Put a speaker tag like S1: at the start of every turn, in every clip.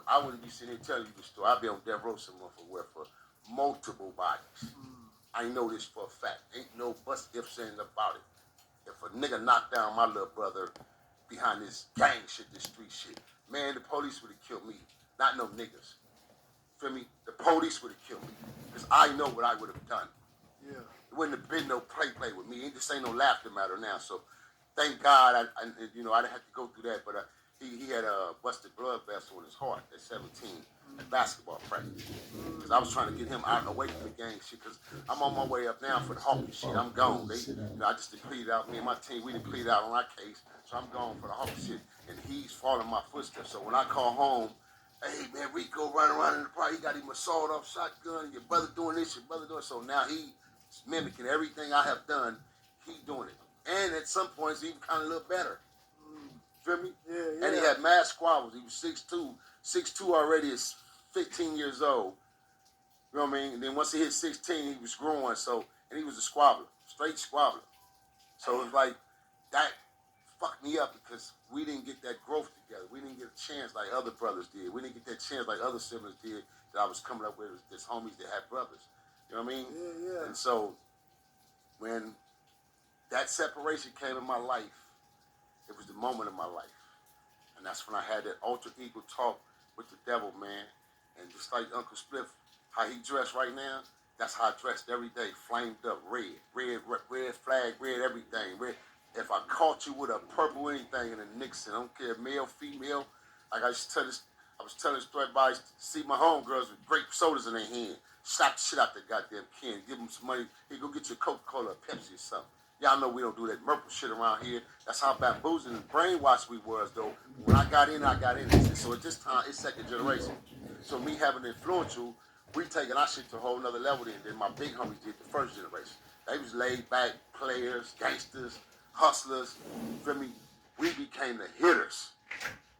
S1: I wouldn't be sitting here telling you the story. I'd be on death row somewhere for multiple bodies. I know this for a fact. Ain't no buts, ifs, ands about it. If a nigga knocked down my little brother behind this gang shit, this street shit, man, the police would have killed me. Not no niggas. Feel me? The police would have killed me. Because I know what I would have done.
S2: Yeah.
S1: It wouldn't have been no play with me. This ain't no laughter matter now. So thank God, I didn't have to go through that. But he had a busted blood vessel in his heart at 17 at basketball practice. Because I was trying to get him out away from the gang shit. Because I'm on my way up now for the hockey shit. I'm gone. I just depleted out. Me and my team, we depleted out on our case. So I'm gone for the hockey shit. And he's following my footsteps. So when I call home, hey man, Rico running around in the park. He got him a sawed-off shotgun. Your brother doing this. Your brother doing so. Now he's mimicking everything I have done. He doing it. And at some points, he even kind of a little better. Feel me?
S2: Yeah.
S1: And he had mad squabbles. He was 6'2". 6'2" already is 15 years old. You know what I mean? And then once he hit 16, he was growing. So, and he was a squabbler, straight squabbler. So it was like, that fucked me up because we didn't get that growth together. We didn't get a chance like other brothers did. We didn't get that chance like other siblings did that I was coming up with as homies that had brothers. You know what I mean?
S2: Yeah.
S1: And so when that separation came in my life, it was the moment of my life. And that's when I had that alter ego talk with the devil, man. And just like Uncle Spliff, how he dressed right now, that's how I dressed every day, flamed up, red flag, red everything, red. If I caught you with a purple anything in a Nixon, I don't care, male, female, like I was telling this story about, I used to see my homegirls with grape sodas in their hand, slap the shit out the goddamn can, give them some money, hey, go get your Coca-Cola or Pepsi or something. Y'all know we don't do that Merple shit around here. That's how bamboozled and brainwashed we was, though. When I got in. So at this time, it's second generation. So me having influential, we taking our shit to a whole nother level than my big homies did the first generation. They was laid back players, gangsters, hustlers. Feel me? We became the hitters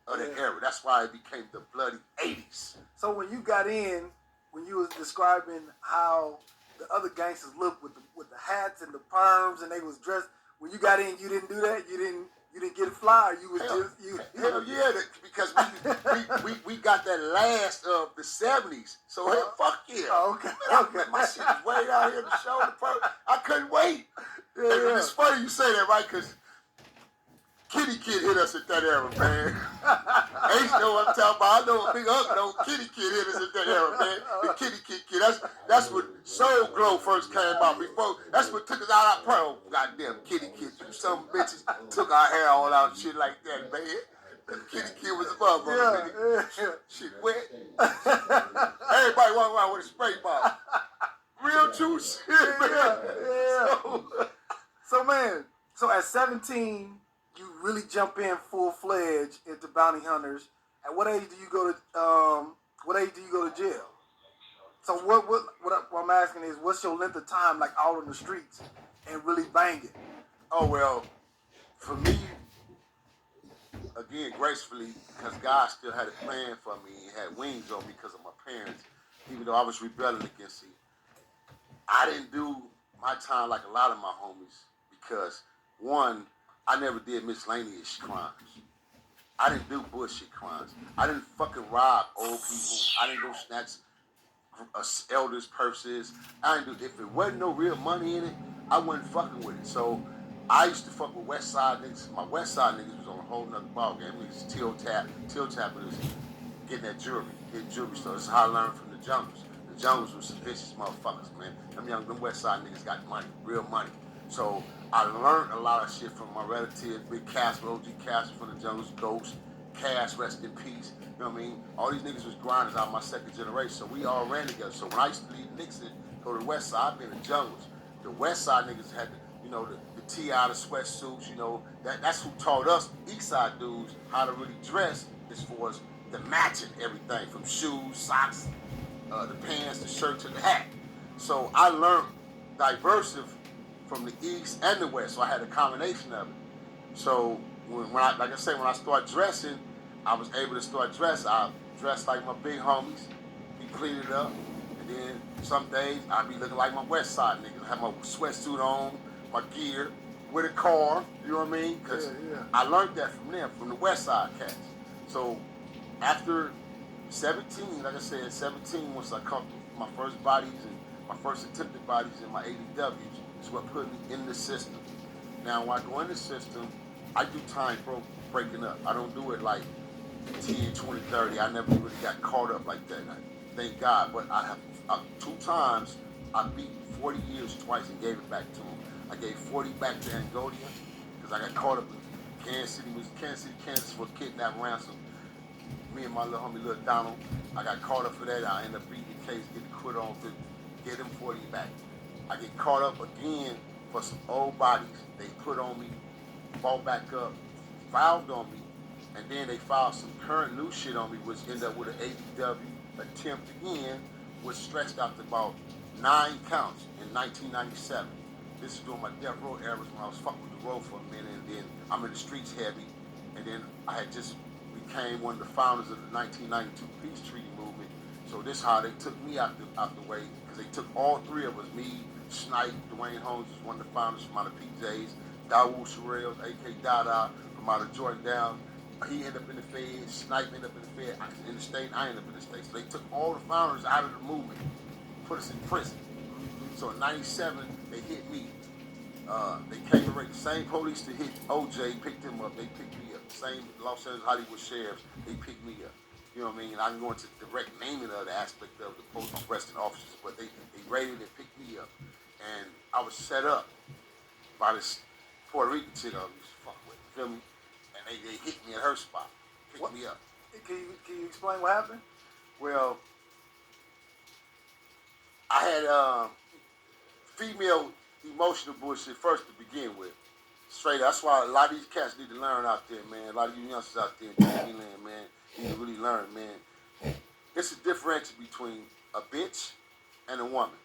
S1: of the era. That's why it became the bloody 80s.
S2: So when you got in, when you was describing how the other gangsters looked with the hats and the perms and they was dressed, when you got in, you didn't do that? You didn't get a fly? You was
S1: Hell yeah, because we got that last of the 70s. So hell, fuck yeah.
S2: Oh, okay.
S1: Man, my shit was way out here to show the perm. I couldn't wait. And it's funny you say that, right? Because Kitty Kid hit us at that era, man. H know what I'm talking about. I know a big uncle know Kitty Kid hit us at that era, man. The Kitty Kid. That's when Soul Glow first came out. Before that's what took us out of pearl. Goddamn Kitty Kid. You some bitches took our hair all out and shit like that, man. The Kitty Kid was a motherfucker.
S2: Yeah.
S1: Shit wet. Everybody walking around with a spray bottle. Real true shit, man.
S2: Yeah. So man, at 17, you really jump in full-fledged into bounty hunters. At what age do you go to jail? So what I'm asking is, what's your length of time like out on the streets and really banging?
S1: Oh well, for me, again, gracefully, because God still had a plan for me and had wings on me because of my parents, even though I was rebelling against it. I didn't do my time like a lot of my homies because, one, I never did miscellaneous crimes. I didn't do bullshit crimes. I didn't fucking rob old people. I didn't go snatch elders' purses. I didn't do. If it wasn't no real money in it, I wasn't fucking with it. So I used to fuck with West Side niggas. My West Side niggas was on a whole nother ball game. Niggas till tap was getting that jewelry, hitting jewelry stores. This is how I learned from the Jungles. The Jungles was some vicious motherfuckers, man. Them West Side niggas got money, real money. So I learned a lot of shit from my relatives, Big Casper, OG Casper from the Jungles, Ghost, Cass, rest in peace. You know what I mean? All these niggas was grinders out of my second generation, so we all ran together. So when I used to leave Nixon, go to the West Side, I've been in the Jungles. The West Side niggas had the T.I., the sweatsuits, that's who taught us East Side dudes how to really dress as far as the matching everything, from shoes, socks, the pants, the shirt to the hat. So I learned diversive from the East and the West, so I had a combination of it. So when I started dressing, I was able to start dressing. I dressed like my big homies, be cleaned up, and then some days I'd be looking like my West Side niggas. I have my sweatsuit on, my gear, with a car, you know what I mean? Because I learned that from them, from the West Side cats. So after 17, like I said, 17, once I caught my first bodies and my first attempted bodies in my ADWs, is what put me in the system. Now, when I go in the system, I do time breaking up. I don't do it like 10, 20, 30. I never really got caught up like that. Thank God. But I have 2 times I beat 40 years twice and gave it back to them. I gave 40 back to Angola because I got caught up in Kansas City, Kansas for kidnap ransom. Me and my little homie, little Donald, I got caught up for that. I ended up beating the case, getting quit on to get them 40 back. I get caught up again for some old bodies they put on me, bought back up, filed on me, and then they filed some current new shit on me, which ended up with an ADW attempt again, which stretched out to about 9 counts in 1997. This is during my death row era when I was fucking with the road for a minute, and then I'm in the streets heavy, and then I had just became one of the founders of the 1992 Peace Treaty Movement. So this is how they took me out the way, because they took all 3 of us, me, Snipe, Dwayne Holmes was one of the founders from out of PJs, Dawood Sherrills, A.K. Dada, from out of Jordan Down. He ended up in the Fed, Snipe ended up in the Fed, in the state, I ended up in the state. So they took all the founders out of the movement, put us in prison. So in 97, they hit me. They came and the same police that hit OJ, picked him up, they picked me up. Same Los Angeles Hollywood sheriffs, they picked me up. You know what I mean? I can go into direct naming of the aspect of the police arresting officers, but they raided and picked me up. And I was set up by this Puerto Rican chick I used to fuck with, you feel me? And they hit me at her spot, picked me up.
S2: Can you explain what happened?
S1: Well, I had female emotional bullshit first to begin with. Straight up. That's why a lot of these cats need to learn out there, man. A lot of you youngsters out there in Disneyland, man, need to really learn, man. It's a differential between a bitch and a woman.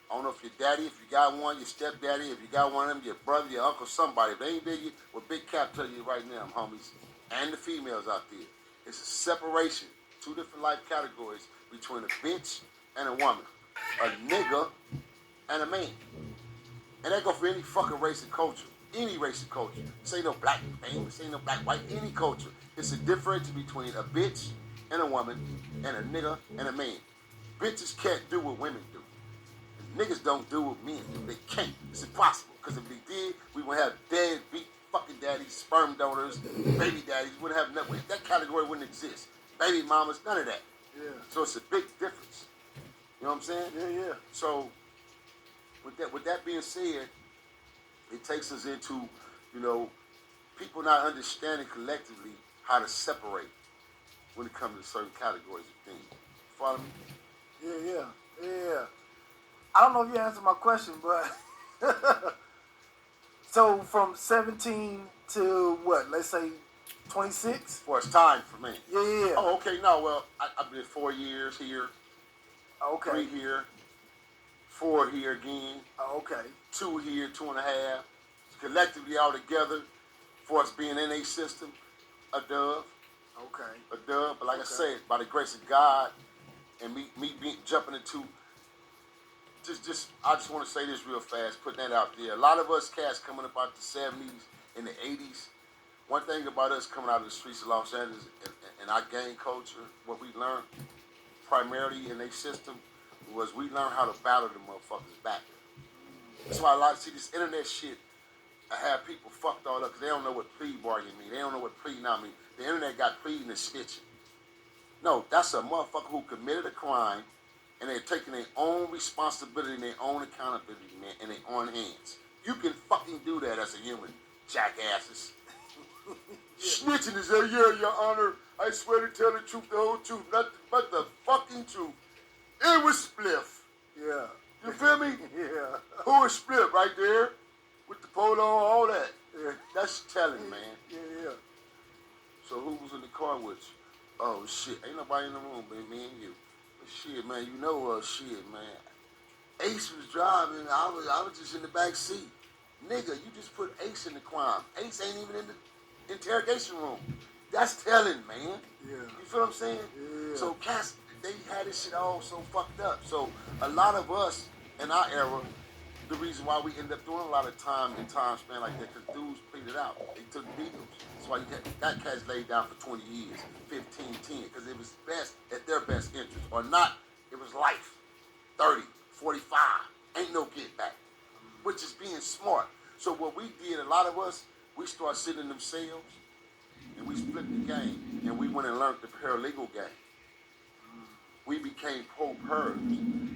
S1: I don't know if your daddy, if you got one, your stepdaddy, if you got one of them, your brother, your uncle, somebody. If they ain't big, what Big Cap tell you right now, homies, and the females out there. It's a separation, 2 different life categories between a bitch and a woman, a nigga and a man. And that go for any fucking race and culture. Any race and culture. This ain't no black thing, this ain't no black, white, any culture. It's a difference between a bitch and a woman, and a nigga and a man. Bitches can't do what women do. And niggas don't do what men do. They can't. It's impossible. Because if they did, we would have deadbeat fucking daddies, sperm donors, baby daddies. We wouldn't have nothing. That category wouldn't exist. Baby mamas, none of that.
S2: Yeah.
S1: So it's a big difference. You know what I'm saying?
S2: Yeah.
S1: So with that being said, it takes us into, people not understanding collectively how to separate when it comes to certain categories of things. Follow me?
S2: Yeah. I don't know if you answered my question, but so from 17 to what? Let's say 26?
S1: For it's time for me.
S2: Yeah.
S1: Oh, okay. No, well, I've been 4 years here.
S2: Okay.
S1: 3 here. 4 here again.
S2: Okay.
S1: 2 here, 2.5. Collectively all together, for us being in a system, a dub.
S2: Okay.
S1: A dub. But like I said, by the grace of God and me jumping into I just want to say this real fast, putting that out there. A lot of us cats coming up out the 70s and the 80s, one thing about us coming out of the streets of Los Angeles and our gang culture, what we learned primarily in their system was we learned how to battle the motherfuckers back. That's why see this internet shit, I have people fucked all up because they don't know what plea bargain mean. They don't know what plea not mean. The internet got pleading and snitching. No, that's a motherfucker who committed a crime and they're taking their own responsibility and their own accountability, man, in their own hands. You can fucking do that as a human, jackasses. Snitching is your honor. I swear to tell the truth, the whole truth, nothing but the fucking truth. It was Spliff.
S2: Yeah.
S1: You feel me?
S2: Yeah.
S1: Who was Spliff right there? With the polo, all that.
S2: Yeah.
S1: That's telling, man.
S2: Yeah.
S1: So who was in the car with you? Oh, shit. Ain't nobody in the room, but me and you. But shit, man, shit, man. Ace was driving. I was just in the back seat. Nigga, you just put Ace in the crime. Ace ain't even in the interrogation room. That's telling, man.
S2: Yeah.
S1: You feel what I'm saying?
S2: Yeah.
S1: So cats, they had this shit all so fucked up. So a lot of us in our era, the reason why we end up doing a lot of time in time span like that, because dudes play cleaned it out. They took deals. That's why that cat's laid down for 20 years, 15, 10, because it was best at their best interest. Or not, it was life. 30, 45. Ain't no get back. Which is being smart. So what we did, a lot of us, we started sitting in them cells and we split the game. And we went and learned the paralegal game. We became pro-pers.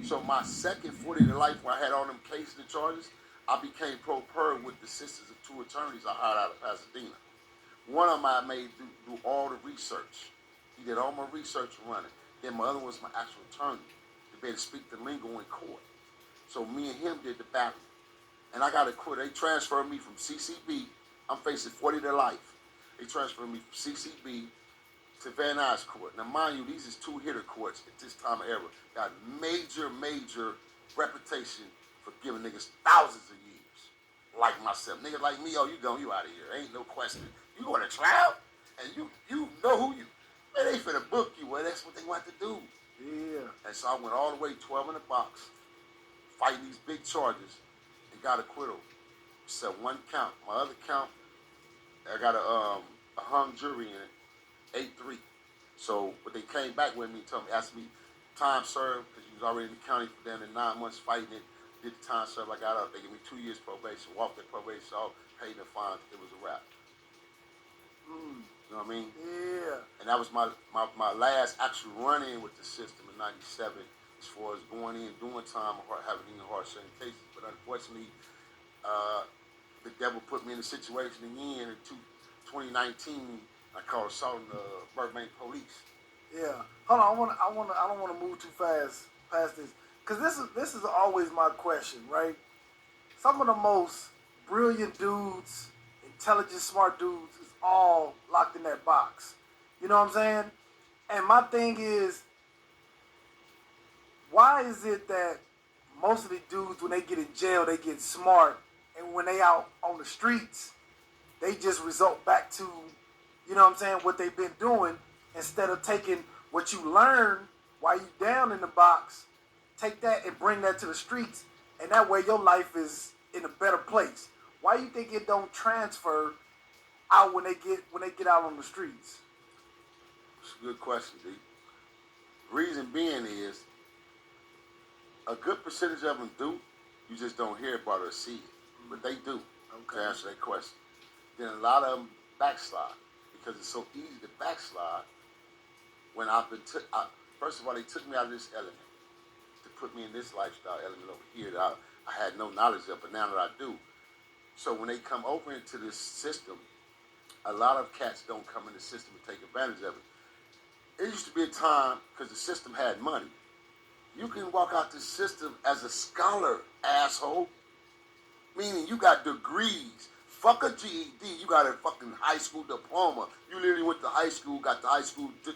S1: So my second 40 to life, where I had all them cases and charges, I became pro-per with the assistance of 2 attorneys I hired out of Pasadena. One of them I made do all the research. He did all my research running. Then my other one was my actual attorney to be able to speak the lingo in court. So me and him did the battle. And I got a quit. They transferred me from CCB. I'm facing 40 to life. They transferred me from CCB to Van Nuys Court. Now, mind you, these is 2-hitter courts at this time of era. Got major reputation for giving niggas thousands of years. Like myself. Niggas like me, oh, you out of here. Ain't no question. You going to trial? And you know who you. Man, they finna book you. Well, that's what they want to do.
S2: Yeah.
S1: And so I went all the way 12 in the box, fighting these big charges, and got acquittal. Except 1 count. My other count, I got a hung jury in it, 8-3. So, but they came back with me and asked me time served, because you was already in the county for them in 9 months fighting it. Did the time served, I got up. They gave me 2 years probation, walked that probation off, paid the fines. It was a wrap. You know what I mean?
S2: Yeah.
S1: And that was my last actual run-in with the system in '97, as far as going in, doing time, or having any hard-setting cases. But unfortunately, the devil put me in a situation again in 2019. I called assaulting the Burbank police.
S2: Yeah. Hold on. I don't want to move too fast past this, because this is always my question, right? Some of the most brilliant dudes, intelligent, smart dudes, is all locked in that box. You know what I'm saying? And my thing is, why is it that most of the dudes, when they get in jail, they get smart, and when they out on the streets, they just result back to, you know what I'm saying, what they've been doing, instead of taking what you learn while you down in the box, take that and bring that to the streets, and that way your life is in a better place. Why you think it don't transfer out when they get out on the streets?
S1: It's a good question, D. Reason being is, a good percentage of them do. You just don't hear about or see it, but they do.
S2: Okay.
S1: To answer that question. Then a lot of them backslide, because it's so easy to backslide. When first of all, they took me out of this element to put me in this lifestyle element over here that I had no knowledge of, but now that I do. So when they come over into this system, a lot of cats don't come in the system and take advantage of it. It used to be a time, because the system had money, you can walk out the system as a scholar, asshole. Meaning you got degrees. Fuck a GED, you got a fucking high school diploma. You literally went to high school, took the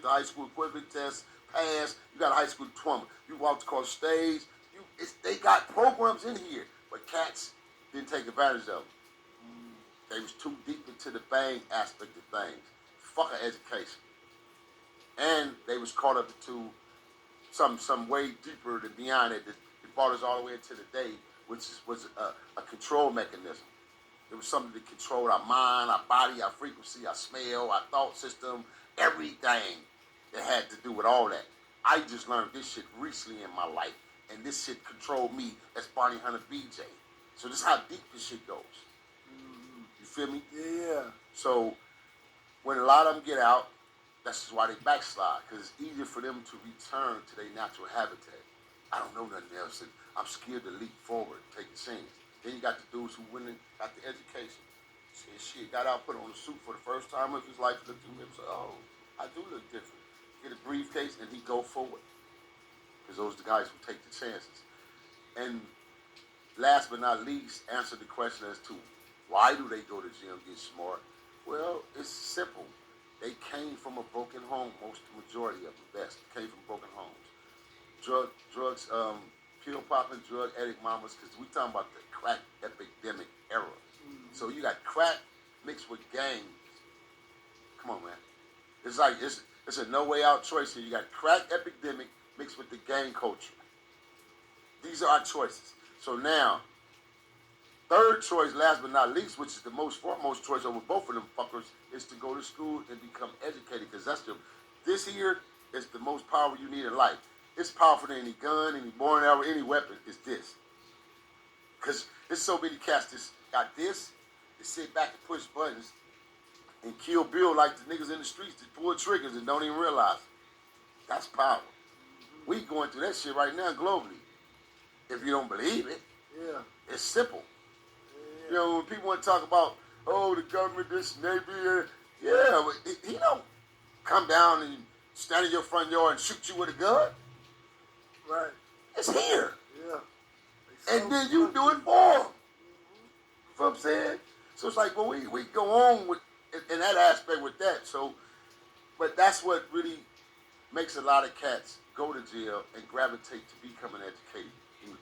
S1: high school equivalent test, passed, you got a high school diploma. You walked across stage, they got programs in here, but cats didn't take advantage of them. They was too deep into the bang aspect of things. Fuck an education. And they was caught up into some way deeper than beyond it that brought us all the way into the day, which was a control mechanism. It was something that controlled our mind, our body, our frequency, our smell, our thought system, everything that had to do with all that. I just learned this shit recently in my life, and this shit controlled me as Barney Hunter BJ. So this is how deep this shit goes. You feel me?
S2: Yeah.
S1: So when a lot of them get out, that's just why they backslide, because it's easier for them to return to their natural habitat. I don't know nothing else, and I'm scared to leap forward, take a chance. Then you got the dudes who went and got the education. Said shit, got out, put on a suit for the first time of his life, looked at me and said, oh, I do look different. Get a briefcase, and he go forward. Because those are the guys who take the chances. And last but not least, answer the question as to why do they go to jail and get smart? Well, it's simple. They came from a broken home, the majority of them, best, came from broken homes. Drugs, pill popping, drug addict mamas, because we talking about the crack epidemic era. So you got crack mixed with gangs. Come on, man. It's like, it's a no way out choice here. You got crack epidemic mixed with the gang culture. These are our choices. So now, third choice, last but not least, which is the most foremost choice over both of them fuckers, is to go to school and become educated. Because this here is the most power you need in life. It's powerful than any gun, any bow arrow, any weapon. Is this. Because there's so many cats that got this, they sit back and push buttons and kill Bill like the niggas in the streets that pull triggers and don't even realize it. That's power. We going through that shit right now globally. If you don't believe it, it's simple. You know, when people want to talk about, oh, the government, this, Navy, yeah, but he don't come down and stand in your front yard and shoot you with a gun.
S2: Right.
S1: It's here.
S2: Yeah.
S1: And then you do it for him. You know what I'm saying? So it's like, well, we go on with in that aspect with that. So, but that's what really makes a lot of cats go to jail and gravitate to becoming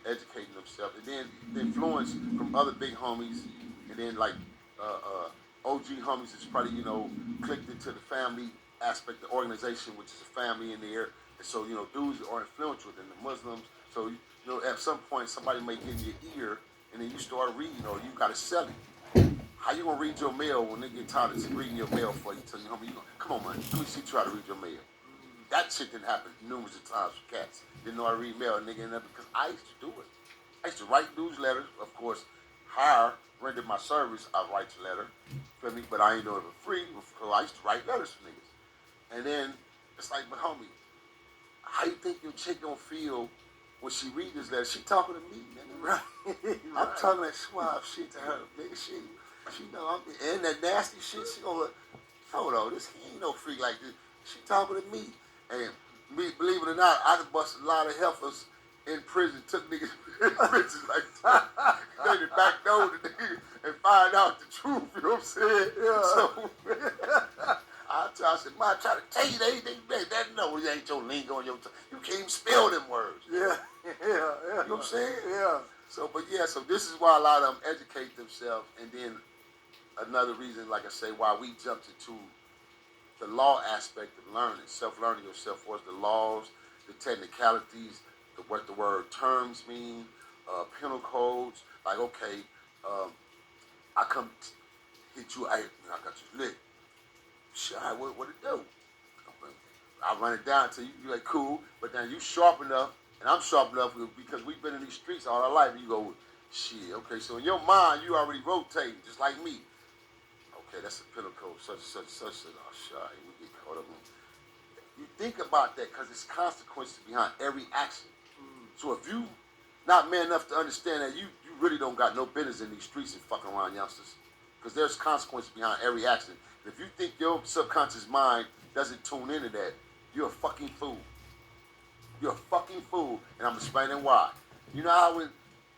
S1: educating themselves, and then the influence from other big homies, and then like OG homies that's probably clicked into the family aspect, the organization, which is a family in there, and so dudes are influential than the Muslims. So at some point somebody may get in your ear, and then you start reading, or you gotta sell it. How you gonna read your mail when they get tired of reading your mail for you? Tell you, homie, come on, man, let me see you try to read your mail. That shit didn't happen numerous of times for cats. Didn't know how to read mail, nigga, because I used to do it. I used to write newsletters, of course, render my service, I write your letter, feel me? But I ain't doing it for free, so I used to write letters for niggas. And then, it's like, but homie, how you think your chick gonna feel when she read this letter? She talking to me, nigga. Right. I'm talking that suave shit to her, nigga. She know I'm in that nasty shit. She gonna, hold on, he ain't no freak like this. She talking to me. And believe it or not, I done busted a lot of heifers in prison, took niggas in prison like that. They the back door to niggas and find out the truth, you know what I'm saying? Yeah. So, I said, man, I try to tell you that no, it ain't your lingo on your tongue. You can't even spell them words. Yeah. You know what I'm saying? Yeah. So, so this is why a lot of them educate themselves, and then another reason, like I say, why we jumped into the law aspect of learning, self-learning yourself, was the laws, the technicalities, what the word terms mean, penal codes. Like, okay, I come hit you, I got you lit. Shit, all right, what it do? I run it down to you, you're like, cool, but then you sharp enough, and I'm sharp enough because we've been in these streets all our life, and you go, shit, okay, so in your mind, you already rotating, just like me. Okay, that's a penal code, such. Oh, shit, we get caught up in. You think about that because there's consequences behind every action. So if you not man enough to understand that, you really don't got no business in these streets and fucking around youngsters, because there's consequences behind every action. And if you think your subconscious mind doesn't tune into that, you're a fucking fool. You're a fucking fool, and I'm explaining why. You know how when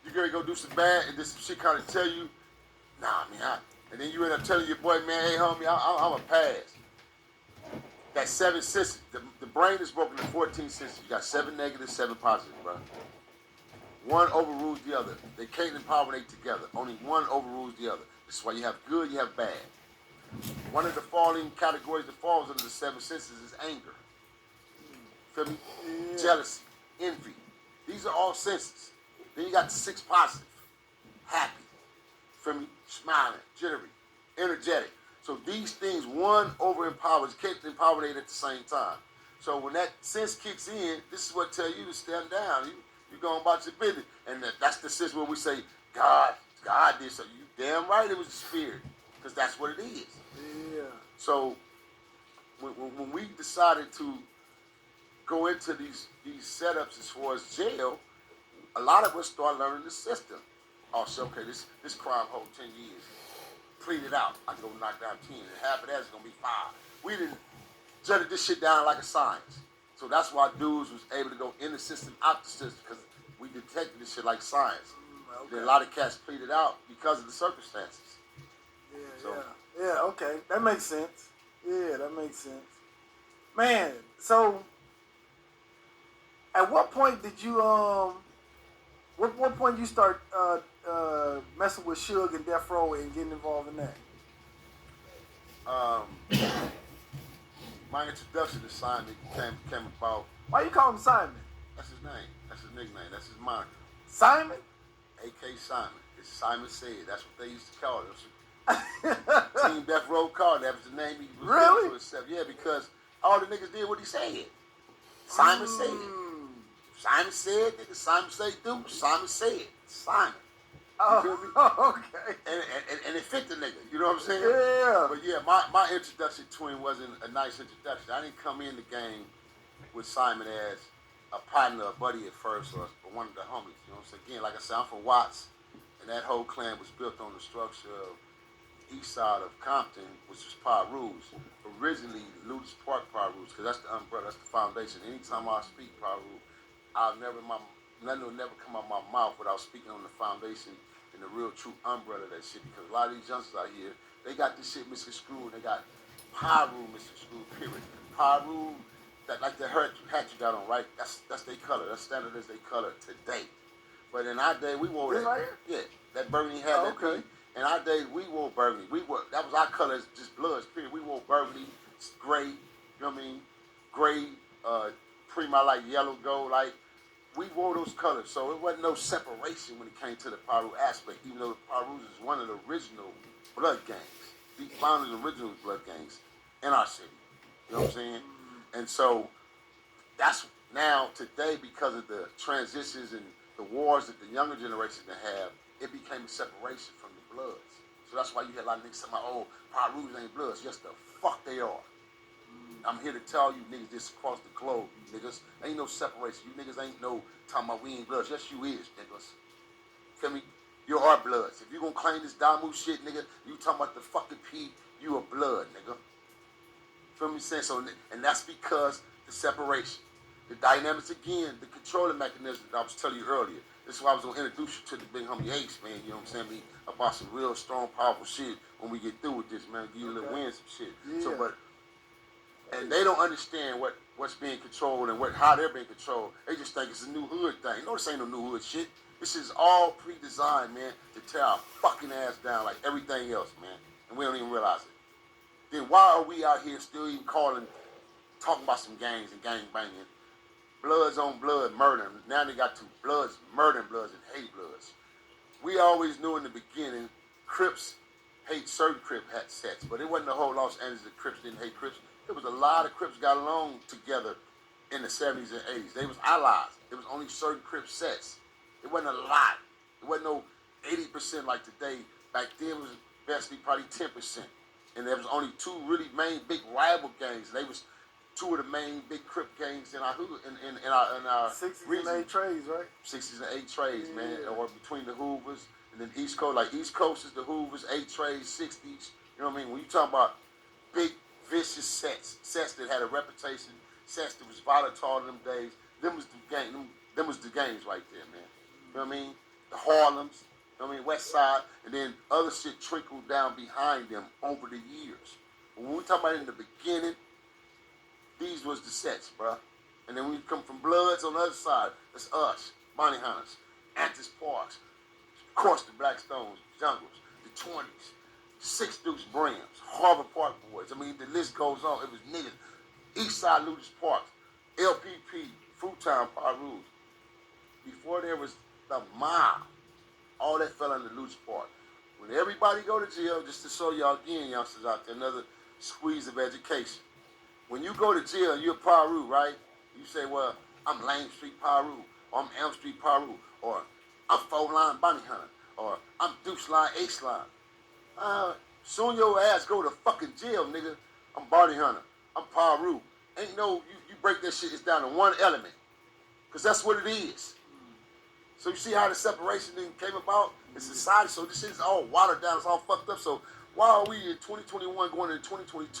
S1: you gotta go do some bad and this shit kind of tell you, nah, man, and then you end up telling your boy, man, hey, homie, I'm a pass. That 7 senses. The brain is broken into 14 senses. You got 7 negative, 7 positive, bro. One overrules the other. They can't impower together. Only one overrules the other. This is why you have good, you have bad. One of the falling categories that falls under the 7 senses is anger. Feel me? Yeah. Jealousy, envy. These are all senses. Then you got the 6 positive. Happy. Feel me? Smiling, jittery, energetic. So these things, one over-empowers, can't empower at the same time. So when that sense kicks in, this is what tell you to stand down. You going about your business. And that's the sense where we say, God did so. You damn right it was the spirit. Because that's what it is. Yeah. So when we decided to go into these setups as far as jail, a lot of us start learning the system. Oh, so okay, this crime hold 10 years. Plead it out. I can go knock down 10. And half of that is going to be 5. We didn't judge this shit down like a science. So that's why dudes was able to go in the system, out the system, because we detected this shit like science. Okay. Then a lot of cats pleaded out because of the circumstances. Yeah, okay. That makes sense. Yeah, that makes sense. Man, so at what point did you, what point you start messing with Suge and Death Row and getting involved in that? My introduction to Simon came about. Why you call him Simon? That's his name. That's his nickname. That's his moniker. Simon? A.K. Simon. It's Simon Said. That's what they used to call it. Team Death Row Card. That was the name he was
S2: Really?
S1: for himself. Yeah, because all the niggas did what he said. Simon said. Simon said, nigga. Simon said, dude. Simon said. Simon. You feel me?
S2: Okay.
S1: And it fit the nigga. You know what I'm saying?
S2: Yeah.
S1: But yeah, my introduction to him wasn't a nice introduction. I didn't come in the game with Simon as a partner, a buddy at first, or one of the homies. You know what I'm saying? Again, like I said, I'm from Watts, and that whole clan was built on the structure of east side of Compton, which was Pyru's. Originally, Lutis Park Pyru's, because that's the umbrella, that's the foundation. Anytime I speak Pyru, nothing will never come out of my mouth without speaking on the foundation and the real true umbrella of that shit. Because a lot of these youngsters out here, they got this shit misconstrued, and they got Pyru misconstrued, period. Pyru, that like the hat you got on, right? That's their color. That's standard as their color today. But in our day, we wore that.
S2: Right here?
S1: Yeah, that burgundy hat.
S2: Oh, okay.
S1: In our day, we wore burgundy. That was our colors, just bloods, period. We wore burgundy, gray, you know what I mean? Gray, prima like yellow gold, like we wore those colors. So it wasn't no separation when it came to the Pyru aspect, even though the Pyrus is one of the original blood gangs. The founders of original blood gangs in our city. You know what I'm saying? And so that's now today, because of the transitions and the wars that the younger generation have, it became a separation from the bloods. So that's why you hear a lot of niggas saying, oh, Pyrus ain't bloods. Yes, the fuck they are. I'm here to tell you niggas just across the globe, you niggas. Ain't no separation. You niggas ain't no talking about we ain't bloods. Yes, you is, niggas. Feel me? You are bloods. If you gonna claim this Damu shit, nigga, you talking about the fucking P, you a blood, nigga. Feel me saying? So, and that's because the separation. The dynamics again, the controlling mechanism that I was telling you earlier. This is why I was gonna introduce you to the big homie Ace, man. You know what I'm saying? About some real strong, powerful shit when we get through with this, man. Give you a little win, some shit.
S2: Yeah.
S1: So, but and they don't understand what's being controlled and how they're being controlled. They just think it's a new hood thing. No, this ain't no new hood shit. This is all pre-designed, man, to tear our fucking ass down like everything else, man. And we don't even realize it. Then why are we out here still even talking about some gangs and gang banging? Bloods on blood murder. Now they got two bloods murdering bloods and hate bloods. We always knew in the beginning, Crips hate certain Crip sets, but it wasn't the whole Los Angeles that Crips didn't hate Crips. There was a lot of Crips got along together in the 70s and 80s. They was allies. It was only certain Crip sets. It wasn't a lot. It wasn't no 80% like today. Back then it was basically probably 10%. And there was only two really main big rival gangs. They was two of the main big Crip gangs in our hood, in our
S2: 60s
S1: region.
S2: and 8 trades, right?
S1: 60s and 8 trades,
S2: Yeah.
S1: man. Or between the Hoovers and then East Coast. Like East Coast is the Hoovers, 8 trades, 60s. You know what I mean? When you talk about big, vicious sets that had a reputation, sets that was volatile in them days, them was the gangs right there, man. You know what I mean? The Harlems, you know what I mean? West Side, and then other shit trickled down behind them over the years. But when we talk about in the beginning, these was the sets, bruh. And then when you come from Bloods on the other side, it's us, Bonnie Hunters, Antis Parks, of course the Blackstones, Jungles, the 20s, Six Dukes Brams, Harvard Park Boys. I mean, the list goes on. It was niggas. Eastside Lutis Park, LPP, Fruitown Pyrus. Before there was the mob, all that fell under Lutis Park. When everybody go to jail, just to show y'all again, youngsters out there, another squeeze of education. When you go to jail, you're Pyru, right? You say, well, I'm Lane Street Pyru, or I'm Elm Street Pyru, or I'm 4-line Bonnie Hunter, or I'm Deuce Line, Ace Line. Soon your ass go to fucking jail, nigga. I'm Bonnie Hunter. I'm Pyru. Ain't no, you break that shit, it's down to one element. Because that's what it is. So you see how the separation thing came about in society? So this shit is all watered down, it's all fucked up. So why are we in 2021 going into 2022